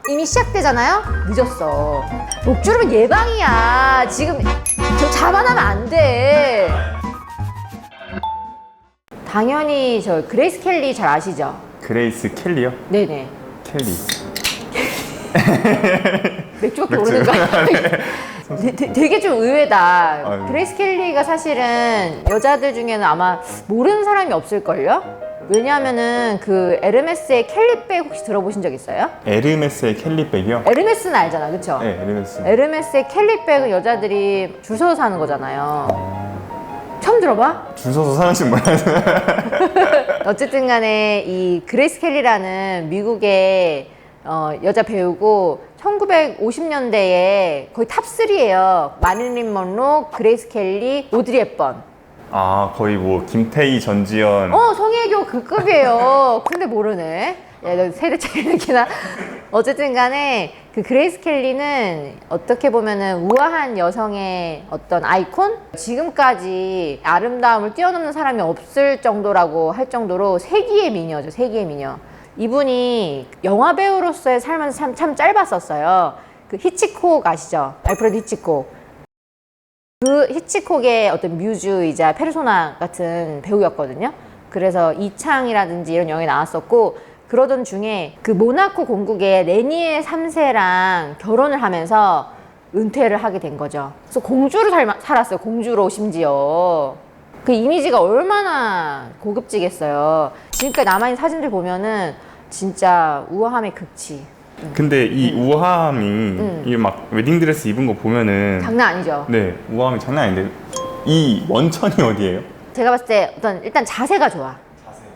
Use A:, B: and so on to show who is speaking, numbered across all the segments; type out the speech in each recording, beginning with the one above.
A: 이미 시작되잖아요? 늦었어. 목주름은 예방이야. 지금 저 자만하면 안 돼. 당연히 저 그레이스 켈리 잘 아시죠?
B: 그레이스 켈리요?
A: 네네.
B: 켈리.
A: 맥주밖에 모르는 거 아니야? 되게 좀 의외다.
B: 아유.
A: 그레이스 켈리가 사실은 여자들 중에는 아마 모르는 사람이 없을걸요? 왜냐하면은 그 에르메스의 켈리백 혹시 들어보신 적 있어요?
B: 에르메스의 켈리백이요?
A: 에르메스는 알잖아, 그쵸?
B: 네, 에르메스.
A: 에르메스의 켈리백은 여자들이 줄 서서 사는 거잖아요. 처음 들어봐?
B: 줄 서서 사는지 몰라요.
A: 어쨌든 간에 이 그레이스 켈리라는 미국의 여자 배우고 1950년대에 거의 탑3예요. 마릴린 먼로, 그레이스 켈리, 오드리 헵번.
B: 아, 거의 뭐 김태희, 전지현.
A: 성혜교 그 급이에요. 근데 모르네. 야, 너 세대 차이 느끼나? 어쨌든 간에 그 그레이스 켈리는 어떻게 보면은 우아한 여성의 어떤 아이콘? 지금까지 아름다움을 뛰어넘는 사람이 없을 정도라고 할 정도로 세기의 미녀죠. 세기의 미녀. 이분이 영화 배우로서의 삶은 참 짧았었어요. 그 히치콕 아시죠? 알프레드 히치콕. 그 히치콕의 어떤 뮤즈이자 페르소나 같은 배우였거든요. 그래서 이창이라든지 이런 영화에 나왔었고, 그러던 중에 그 모나코 공국의 레니에 3세랑 결혼을 하면서 은퇴를 하게 된 거죠. 그래서 공주로 살았어요. 공주로 심지어. 그 이미지가 얼마나 고급지겠어요. 지금까지 남아있는 사진들 보면은 진짜 우아함의 극치.
B: 근데 이 우아함이 이 막 웨딩드레스 입은 거 보면은
A: 장난 아니죠?
B: 네, 우아함이 장난 아닌데 이 원천이 어디예요?
A: 제가 봤을 때 일단 자세가 좋아.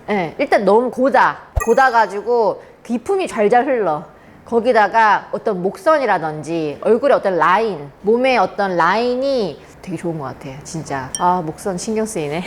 A: 네, 일단 너무 고다가지고 기품이 잘잘 흘러. 거기다가 어떤 목선이라든지 얼굴의 어떤 라인, 몸의 어떤 라인이 되게 좋은 것 같아요, 진짜. 아, 목선 신경 쓰이네.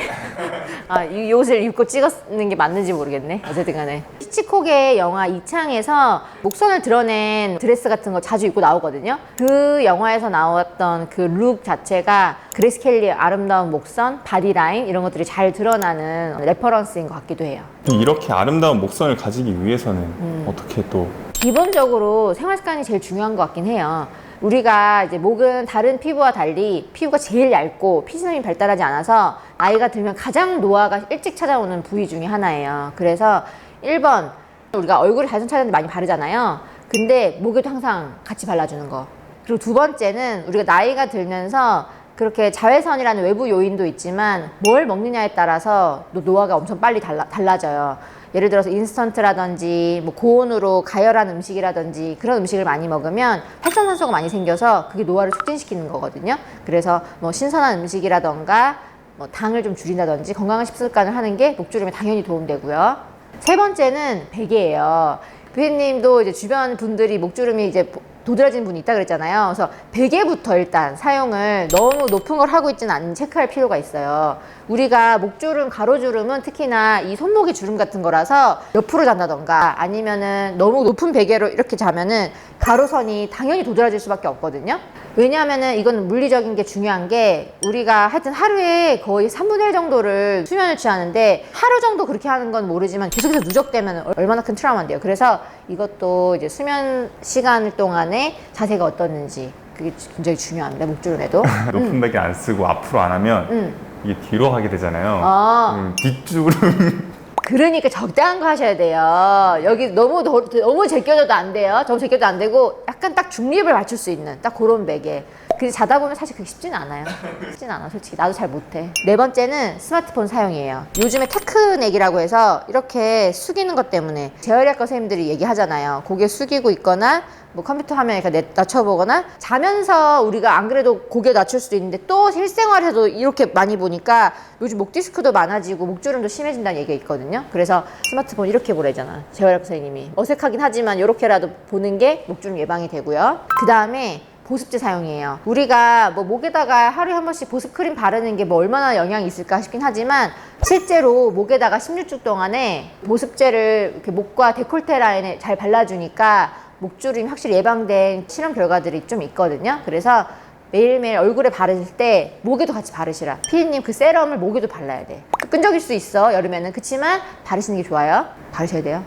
A: 아, 이 옷을 입고 찍었는 게 맞는지 모르겠네. 어쨌든 간에. 히치콕의 영화 이창에서 목선을 드러낸 드레스 같은 거 자주 입고 나오거든요. 그 영화에서 나왔던 그 룩 자체가 그레이스 켈리의 아름다운 목선, 바디라인 이런 것들이 잘 드러나는 레퍼런스인 것 같기도 해요.
B: 이렇게 아름다운 목선을 가지기 위해서는 어떻게 또
A: 기본적으로 생활 습관이 제일 중요한 것 같긴 해요. 우리가 이제 목은 다른 피부와 달리 피부가 제일 얇고 피지능이 발달하지 않아서 나이가 들면 가장 노화가 일찍 찾아오는 부위 중에 하나예요. 그래서 1번, 우리가 얼굴에 자외선 차단제 많이 바르잖아요. 근데 목에도 항상 같이 발라주는 거. 그리고 두 번째는 우리가 나이가 들면서 그렇게 자외선이라는 외부 요인도 있지만 뭘 먹느냐에 따라서 노화가 엄청 빨리 달라져요. 예를 들어서 인스턴트라든지 뭐 고온으로 가열한 음식이라든지 그런 음식을 많이 먹으면 활성산소가 많이 생겨서 그게 노화를 촉진시키는 거거든요. 그래서 뭐 신선한 음식이라던가 뭐 당을 좀 줄인다든지 건강한 식습관을 하는 게 목주름에 당연히 도움되고요. 세 번째는 베개예요. 부인님도 이제 주변 분들이 목주름이 이제 도드라진 분이 있다 그랬잖아요. 그래서 베개부터 일단 사용을 너무 높은 걸 하고 있지는 않은지 체크할 필요가 있어요. 우리가 목주름, 가로주름은 특히나 이 손목의 주름 같은 거라서 옆으로 잔다던가 아니면은 너무 높은 베개로 이렇게 자면은 가로선이 당연히 도드라질 수밖에 없거든요. 왜냐하면은 이건 물리적인 게 중요한 게 우리가 하여튼 하루에 거의 3분의 1 정도를 수면을 취하는데 하루 정도 그렇게 하는 건 모르지만 계속해서 누적되면 얼마나 큰 트라우마인데요. 그래서 이것도 이제 수면 시간 동안에 자세가 어떻는지 그게 굉장히 중요합니다. 목주름에도.
B: 높은 베개 안 쓰고 앞으로 안 하면 이게 뒤로 가게 되잖아요. 뒷주름.
A: 그러니까 적당한 거 하셔야 돼요. 여기 너무 제껴져도 안 돼요. 너무 제껴도 안 되고 약간 딱 중립을 맞출 수 있는 딱 그런 베개. 근데 자다 보면 사실 그게 쉽진 않아요. 쉽진 않아, 솔직히. 나도 잘 못해. 네 번째는 스마트폰 사용이에요. 요즘에 테크넥이라고 해서 이렇게 숙이는 것 때문에 재활의학과 선생님들이 얘기하잖아요. 고개 숙이고 있거나 뭐 컴퓨터 화면에 이렇게 낮춰보거나 자면서 우리가 안 그래도 고개 낮출 수도 있는데 또 실생활에도 이렇게 많이 보니까 요즘 목 디스크도 많아지고 목주름도 심해진다는 얘기가 있거든요. 그래서 스마트폰 이렇게 보래잖아, 재활의학과 선생님이. 어색하긴 하지만 이렇게라도 보는 게 목주름 예방이 되고요. 그 다음에 보습제 사용이에요. 우리가 뭐 목에다가 하루에 한 번씩 보습 크림 바르는 게 뭐 얼마나 영향이 있을까 싶긴 하지만 실제로 목에다가 16주 동안에 보습제를 이렇게 목과 데콜테 라인에 잘 발라주니까 목주름이 확실히 예방된 실험 결과들이 좀 있거든요. 그래서 매일매일 얼굴에 바르실 때 목에도 같이 바르시라. 피디님 그 세럼을 목에도 발라야 돼. 끈적일 수 있어, 여름에는. 그치만 바르시는 게 좋아요. 바르셔야 돼요.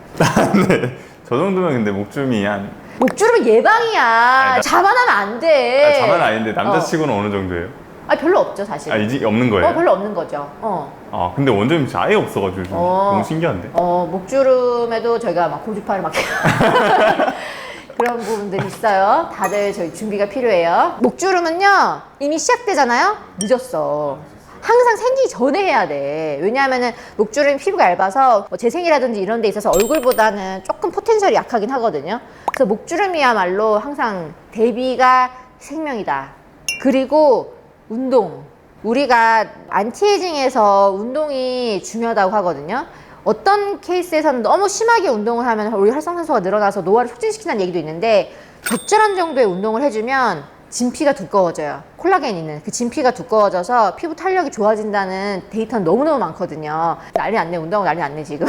B: 네. 저 정도면 근데 목주름이 한
A: 목주름 예방이야.
B: 아니,
A: 자만하면 안 돼.
B: 자만 아닌데 남자치고는 어느 정도예요?
A: 별로 없죠, 사실.
B: 이제 없는 거예요?
A: 별로 없는 거죠.
B: 근데 원장님 진짜 아예 없어가지고 너무 신기한데?
A: 목주름에도 저희가 막 고주파를 막 그런 부분들이 있어요. 다들 저희 준비가 필요해요. 목주름은요, 이미 시작되잖아요? 늦었어. 항상 생기기 전에 해야 돼. 왜냐하면은 목주름 피부가 얇아서 뭐 재생이라든지 이런 데 있어서 얼굴보다는 조금 포텐셜이 약하긴 하거든요. 그래서 목주름이야말로 항상 대비가 생명이다. 그리고 운동. 우리가 안티에이징에서 운동이 중요하다고 하거든요. 어떤 케이스에서는 너무 심하게 운동을 하면 우리 활성산소가 늘어나서 노화를 촉진시킨다는 얘기도 있는데 적절한 정도의 운동을 해주면 진피가 두꺼워져요. 콜라겐 있는 그 진피가 두꺼워져서 피부 탄력이 좋아진다는 데이터는 너무너무 많거든요. 난리 안 내, 운동은 난리 안 내 지금.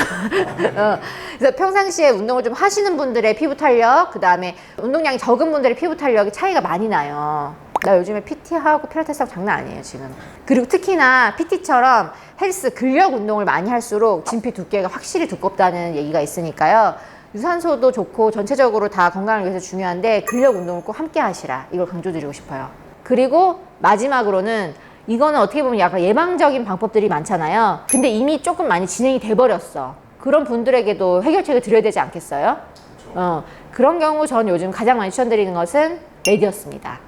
A: 그래서 평상시에 운동을 좀 하시는 분들의 피부 탄력, 그 다음에 운동량이 적은 분들의 피부 탄력이 차이가 많이 나요. 나 요즘에 PT하고 필라테스하고 장난 아니에요 지금. 그리고 특히나 PT처럼 헬스 근력 운동을 많이 할수록 진피 두께가 확실히 두껍다는 얘기가 있으니까요. 유산소도 좋고 전체적으로 다 건강을 위해서 중요한데 근력 운동을 꼭 함께 하시라, 이걸 강조드리고 싶어요. 그리고 마지막으로는 이거는 어떻게 보면 약간 예방적인 방법들이 많잖아요. 근데 이미 조금 많이 진행이 돼버렸어. 그런 분들에게도 해결책을 드려야 되지 않겠어요? 그런 경우 전 요즘 가장 많이 추천드리는 것은 레디어스입니다.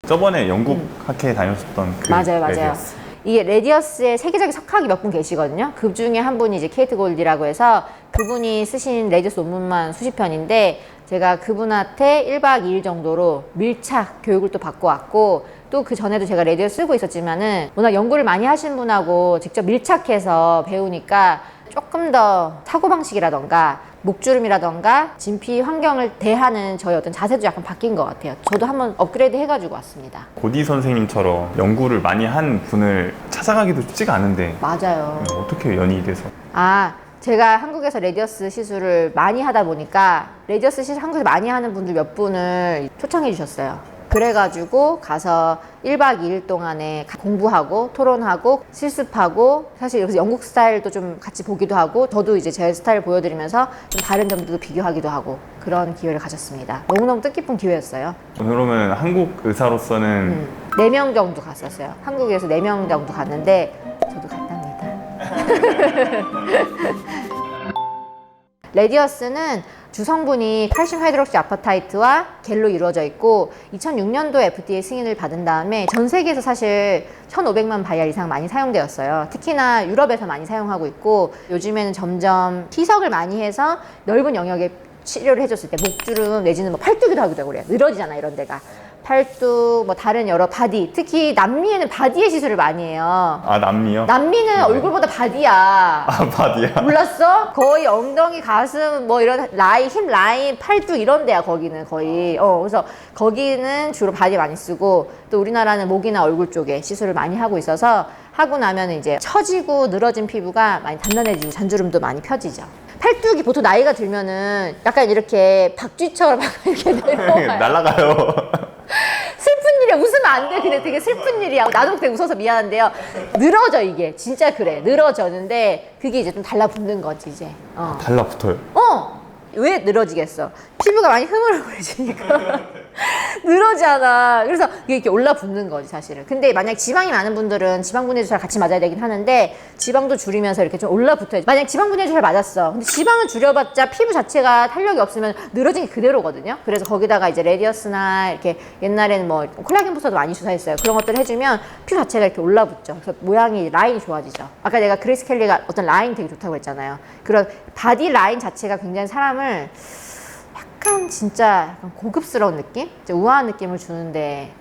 B: 저번에 영국 학회에 다녔었던 그
A: 맞아요.
B: 레디어스.
A: 이게 레디어스의 세계적인 석학이 몇 분 계시거든요. 그 중에 한 분이 이제 케이트 골디라고 해서 그분이 쓰신 레디어스 논문만 수십 편인데 제가 그분한테 1박 2일 정도로 밀착 교육을 또 받고 왔고, 또 그 전에도 제가 레디어스 쓰고 있었지만은 워낙 연구를 많이 하신 분하고 직접 밀착해서 배우니까 조금 더 사고방식이라던가 목주름이라던가 진피 환경을 대하는 저의 어떤 자세도 약간 바뀐 것 같아요. 저도 한번 업그레이드 해가지고 왔습니다.
B: 고디 선생님처럼 연구를 많이 한 분을 찾아가기도 쉽지가 않은데
A: 맞아요.
B: 어떻게 연이 돼서?
A: 제가 한국에서 레디어스 시술을 많이 하다 보니까 레디어스 시술 한국에서 많이 하는 분들 몇 분을 초청해 주셨어요. 그래가지고 가서 1박 2일 동안에 공부하고 토론하고 실습하고, 사실 여기서 영국 스타일도 좀 같이 보기도 하고 저도 이제 제 스타일 보여드리면서 좀 다른 점들도 비교하기도 하고 그런 기회를 가졌습니다. 너무너무 뜻깊은 기회였어요.
B: 그러면 한국 의사로서는
A: 4명 정도 갔었어요. 한국에서 4명 정도 갔는데 저도 갔답니다. 레디어스는 주성분이 칼슘 하이드록시 아파타이트와 겔로 이루어져 있고 2006년도 FDA 승인을 받은 다음에 전 세계에서 사실 1,500만 바이알 이상 많이 사용되었어요. 특히나 유럽에서 많이 사용하고 있고, 요즘에는 점점 희석을 많이 해서 넓은 영역에 치료를 해줬을 때 목주름 내지는 뭐 팔뚝이도 하기도 하고 그래요. 늘어지잖아 이런 데가. 팔뚝, 뭐 다른 여러 바디, 특히 남미에는 바디에 시술을 많이 해요.
B: 남미요?
A: 남미는
B: 네.
A: 얼굴보다 바디야.
B: 바디야?
A: 몰랐어? 거의 엉덩이, 가슴, 뭐 이런 라인, 힙 라인, 팔뚝 이런 데야 거기는 거의. 그래서 거기는 주로 바디 많이 쓰고, 또 우리나라는 목이나 얼굴 쪽에 시술을 많이 하고 있어서 하고 나면 이제 처지고 늘어진 피부가 많이 단단해지고 잔주름도 많이 펴지죠. 팔뚝이 보통 나이가 들면은 약간 이렇게 박쥐처럼 이렇게 내려와요.
B: 날아가요.
A: 슬픈 일이야. 웃으면 안 돼. 근데 되게 슬픈 일이야. 나도 되게 웃어서 미안한데요. 늘어져 이게. 진짜 그래. 늘어졌는데 그게 이제 좀 달라붙는 거지 이제.
B: 달라붙어요?
A: 왜 늘어지겠어? 피부가 많이 흐물흐물해지니까 늘어지잖아. 그래서 이게 이렇게 올라붙는 거지 사실은. 근데 만약 지방이 많은 분들은 지방 분해도 잘 같이 맞아야 되긴 하는데 지방도 줄이면서 이렇게 좀 올라붙어야지. 만약 지방 분해도 잘 맞았어. 근데 지방을 줄여봤자 피부 자체가 탄력이 없으면 늘어진 게 그대로거든요. 그래서 거기다가 이제 레디어스나 이렇게 옛날에는 뭐 콜라겐 부스도 많이 주사했어요. 그런 것들 해주면 피부 자체가 이렇게 올라붙죠. 그래서 모양이 라인이 좋아지죠. 아까 내가 그레이스 켈리가 어떤 라인 되게 좋다고 했잖아요. 그런 바디 라인 자체가 굉장히 사람을 약간 진짜 약간 고급스러운 느낌? 우아한 느낌을 주는데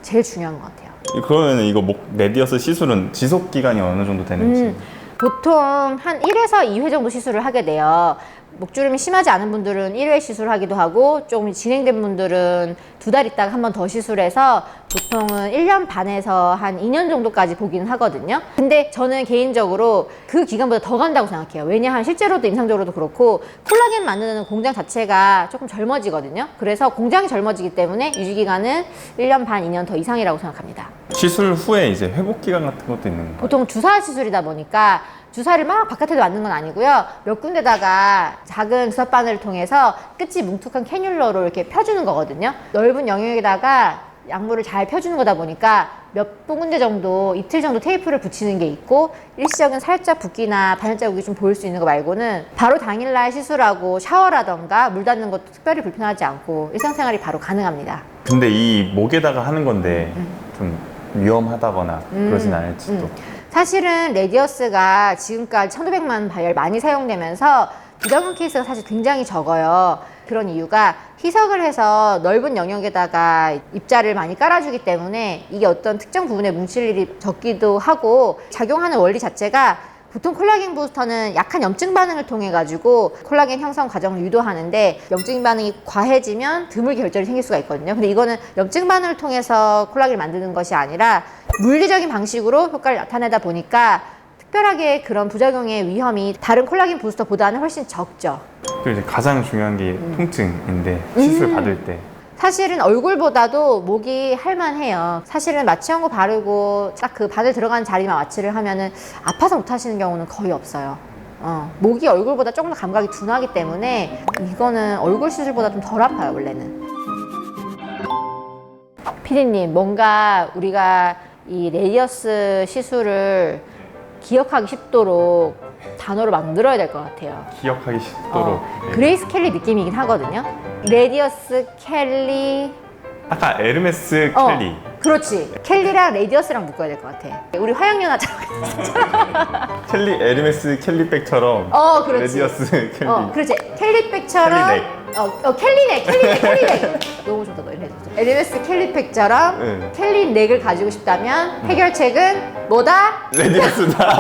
A: 제일 중요한 것 같아요.
B: 그러면 이거 레디어스 시술은 지속 기간이 어느 정도 되는지?
A: 보통 한 1에서 2회 정도 시술을 하게 돼요. 목주름이 심하지 않은 분들은 1회 시술하기도 하고, 조금 진행된 분들은 2달 있다가 한 번 더 시술해서 보통은 1년 반에서 한 2년 정도까지 보기는 하거든요. 근데 저는 개인적으로 그 기간보다 더 간다고 생각해요. 왜냐하면 실제로도 임상적으로도 그렇고 콜라겐 만드는 공장 자체가 조금 젊어지거든요. 그래서 공장이 젊어지기 때문에 유지기간은 1년 반, 2년 더 이상이라고 생각합니다.
B: 시술 후에 이제 회복 기간 같은 것도 있는 거예요?
A: 보통 주사 시술이다 보니까 주사를 막 바깥에도 맞는 건 아니고요. 몇 군데다가 작은 주사바늘을 통해서 끝이 뭉툭한 캐뉼러로 이렇게 펴주는 거거든요. 넓은 영역에다가 약물을 잘 펴주는 거다 보니까 몇 군데 정도, 이틀 정도 테이프를 붙이는 게 있고 일시적인 살짝 붓기나 바늘 자국이 좀 보일 수 있는 거 말고는 바로 당일날 시술하고 샤워라던가 물 닿는 것도 특별히 불편하지 않고 일상생활이 바로 가능합니다.
B: 근데 이 목에다가 하는 건데 좀 위험하다거나 그러진 않을지 또.
A: 사실은 레디어스가 지금까지 1,500만 바이얼 많이 사용되면서 부작용 케이스가 사실 굉장히 적어요. 그런 이유가 희석을 해서 넓은 영역에다가 입자를 많이 깔아주기 때문에 이게 어떤 특정 부분에 뭉칠 일이 적기도 하고 작용하는 원리 자체가 보통 콜라겐 부스터는 약한 염증 반응을 통해 가지고 콜라겐 형성 과정을 유도하는데 염증 반응이 과해지면 드물게 결절이 생길 수가 있거든요. 근데 이거는 염증 반응을 통해서 콜라겐을 만드는 것이 아니라 물리적인 방식으로 효과를 나타내다 보니까 특별하게 그런 부작용의 위험이 다른 콜라겐 부스터보다는 훨씬 적죠.
B: 또 이제 가장 중요한 게 통증인데 시술 받을 때
A: 사실은 얼굴보다도 목이 할만해요. 사실은 마취연고 바르고 딱 그 바늘 들어가는 자리만 마취를 하면은 아파서 못 하시는 경우는 거의 없어요. 목이 얼굴보다 조금 더 감각이 둔하기 때문에 이거는 얼굴 시술보다 좀 덜 아파요, 원래는. 피디님, 뭔가 우리가 이 레디어스 시술을 기억하기 쉽도록 단어를 만들어야 될 것 같아요.
B: 기억하기 쉽도록. 네.
A: 그레이스 켈리 느낌이긴 하거든요. 레디어스, 켈리.
B: 아까 에르메스 켈리.
A: 그렇지. 켈리랑 레디어스랑 묶어야 될 것 같아. 우리 화양연화처럼.
B: 켈리 에르메스 켈리백처럼.
A: 그렇지.
B: 레디어스 켈리.
A: 그렇지. 켈리백처럼.
B: 켈리넥.
A: 켈리넥. 너무 좋다, 너 이래. 에르메스 켈리백처럼
B: 네.
A: 켈리넥을 가지고 싶다면 해결책은 뭐다?
B: 레디어스다.